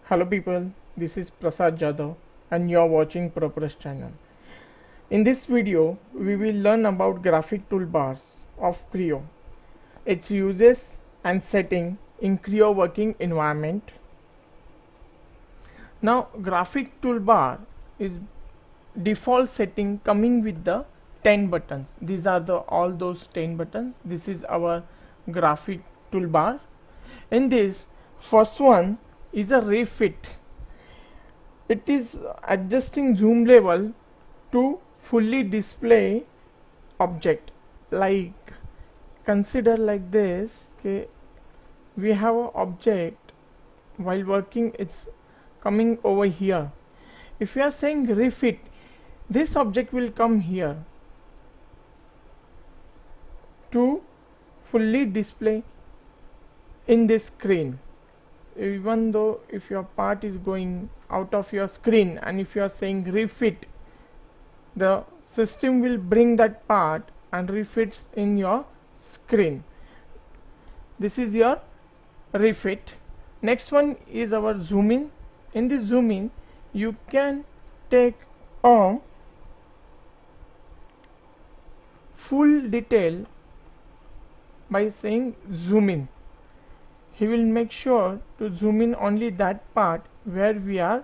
Hello people, this is Prasad Jadhav and you are watching ProPress channel. In this video, we will learn about graphic toolbars of Creo, its uses and setting in Creo working environment. Now, graphic toolbar is default setting coming with the 10 buttons. These are all those 10 buttons. This is our graphic toolbar. In this, first one is a refit. It is adjusting zoom level to fully display object. Like, consider like this, okay, we have an object while working, it's coming over here. If you are saying refit, this object will come here to fully display in this screen. Even though if your part is going out of your screen and if you are saying refit, the system will bring that part and refits in your screen. This is your refit. Next one is our zoom in. In this zoom in, you can take a full detail by saying zoom in. He will make sure to zoom in only that part where we are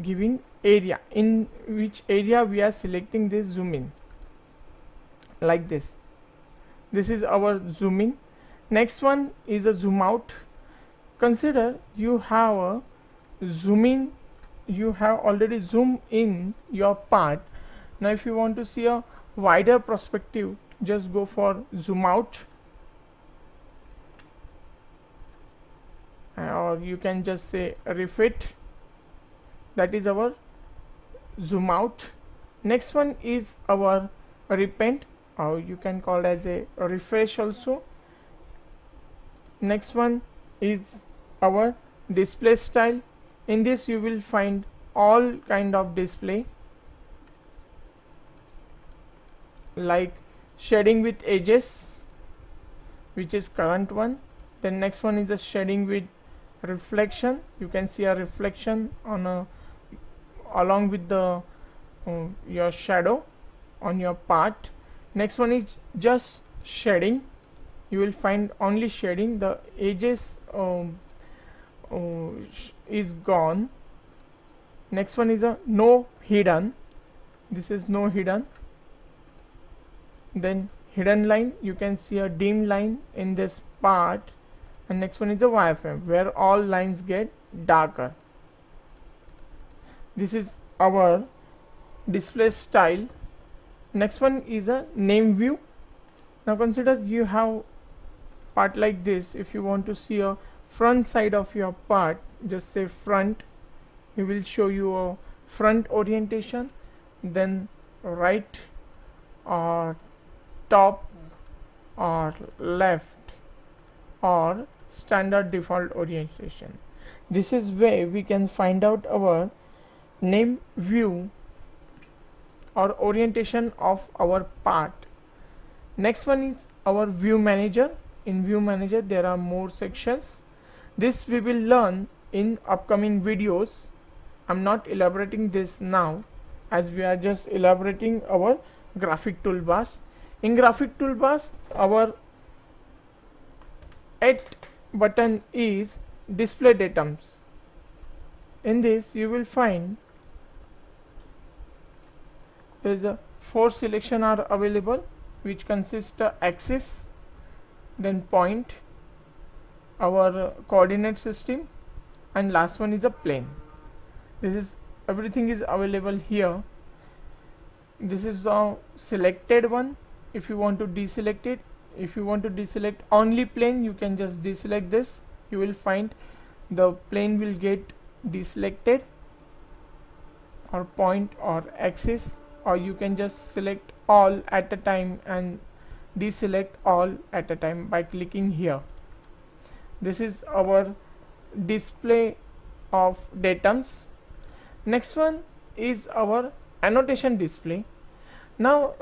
giving area, in which area we are selecting this zoom in, like this. This is our zoom in. Next one is a zoom out. Consider you have a zoom in, you have already zoomed in your part. Now if you want to see a wider perspective, just go for zoom out, or you can just say refit. That is our zoom out. Next one is our repent, or you can call it as a refresh also. Next one is our display style. In this you will find all kind of display, like shading with edges, which is current one. Then next one is the shading with reflection. You can see a reflection on a along with the your shadow on your part. Next one is just shading. You will find only shading, the edges is gone. Next one is a no hidden. This is no hidden. Then hidden line, you can see a dim line in this part. And next one is a wireframe, where all lines get darker. This is our display style. Next one is a name view. Now consider you have part like this. If you want to see a front side of your part, just say front. He will show you a front orientation, then right or top or left or standard default orientation. This is where we can find out our name view or orientation of our part. Next one is our view manager. In view manager there are more sections. This we will learn in upcoming videos. I'm not elaborating this now, as we are just elaborating our graphic toolbars. In graphic toolbars, our 8th button is display datums. In this you will find there is a 4 selection are available, which consist of axis, then point, our coordinate system, and last one is a plane. This is everything is available here. This is the selected one. If you want to deselect it, if you want to deselect only plane, you can just deselect this. You will find the plane will get deselected, or point or axis, or you can just select all at a time and deselect all at a time by clicking here. This is our display of datums. Next one is our annotation display. Now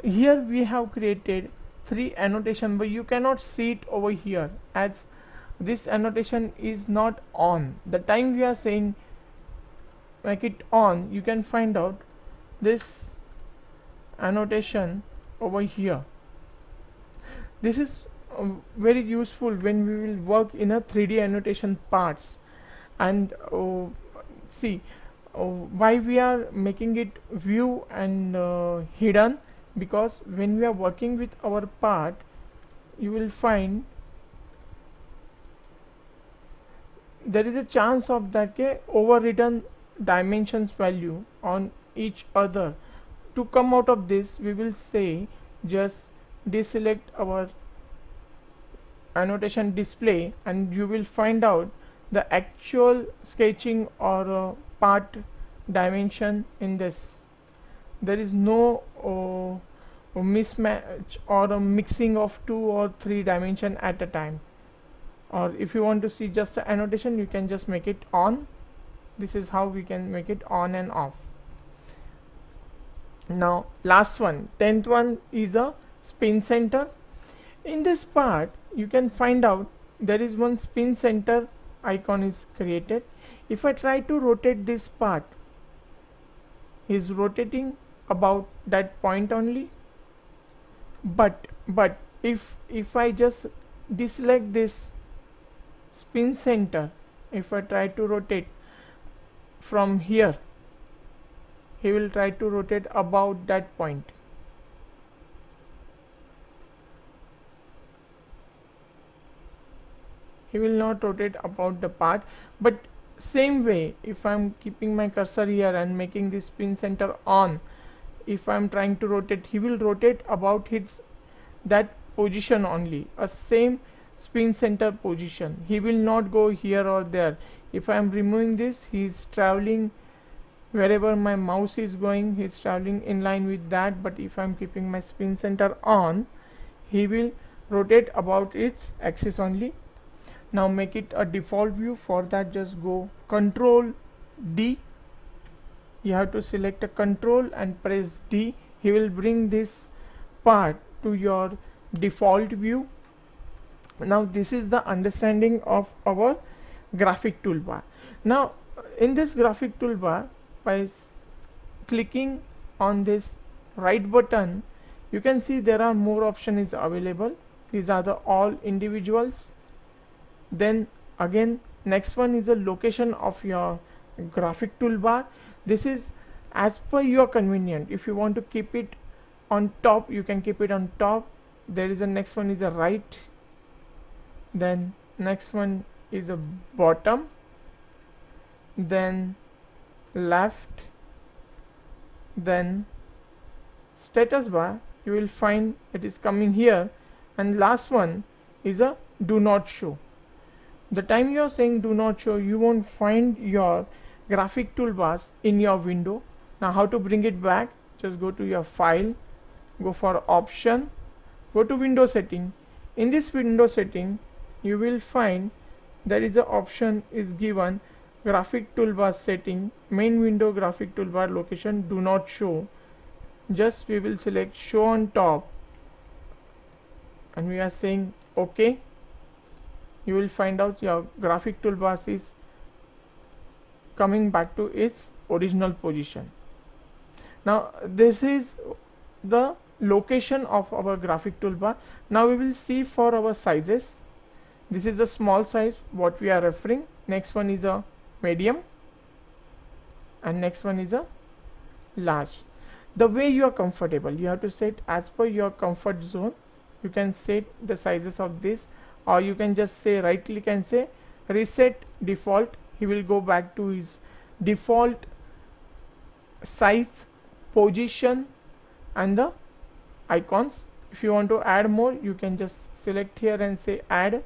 here we have created 3 annotation, but you cannot see it over here, as this annotation is not on. The time we are saying make it on, you can find out this annotation over here. This is very useful when we will work in a 3D annotation parts. And see why we are making it view and hidden, because when we are working with our part, you will find there is a chance of that overwritten dimensions value on each other. To come out of this, we will say just deselect our annotation display, and you will find out the actual sketching or part dimension in this. There is no mismatch or a mixing of 2 or 3 dimension at a time. Or if you want to see just the annotation, you can just make it on. This is how we can make it on and off. Now last one, 10th one, is a spin center. In this part you can find out there is one spin center icon is created. If I try to rotate this part, is rotating about that point only, but if I just deselect this spin center, if I try to rotate from here, he will try to rotate about that point. He will not rotate about the part. But same way, if I am keeping my cursor here and making this spin center on, if I am trying to rotate, he will rotate about his that position only, a same spin center position. He will not go here or there. If I am removing this, he is traveling wherever my mouse is going, he is traveling in line with that. But if I am keeping my spin center on, he will rotate about its axis only. Now make it a default view. For that, just go Control D. You have to select a control and press D. He will bring this part to your default view. Now this is the understanding of our graphic toolbar. Now in this graphic toolbar, by clicking on this right button, you can see there are more options available. These are the all individuals. Then again, next one is the location of your graphic toolbar. This is as per your convenient. If you want to keep it on top, you can keep it on top. There is a next one is a right, then next one is a bottom, then left, then status bar. You will find it is coming here, and last one is a do not show. The time you are saying do not show, you won't find your graphic toolbars in your window. Now how to bring it back? Just go to your file, go for option, go to window setting. In this window setting, you will find there is a option is given graphic toolbar setting, main window graphic toolbar location do not show. Just we will select show on top, and we are saying OK. You will find out your graphic toolbar is coming back to its original position. Now this is the location of our graphic toolbar. Now we will see for our sizes. This is the small size what we are referring. Next one is a medium, and next one is a large. The way you are comfortable, you have to set as per your comfort zone. You can set the sizes of this, or you can just say right click and say reset default. He will go back to his default size, position, and the icons. If you want to add more, you can just select here and say add.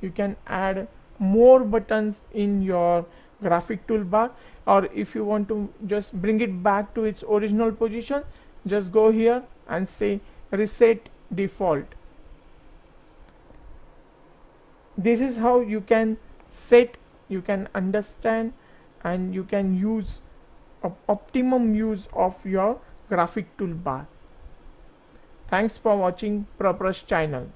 You can add more buttons in your graphic toolbar, or if you want to just bring it back to its original position, just go here and say reset default. This is how you can set, you can understand, and you can use optimum use of your graphic toolbar. Thanks for watching Praprash channel.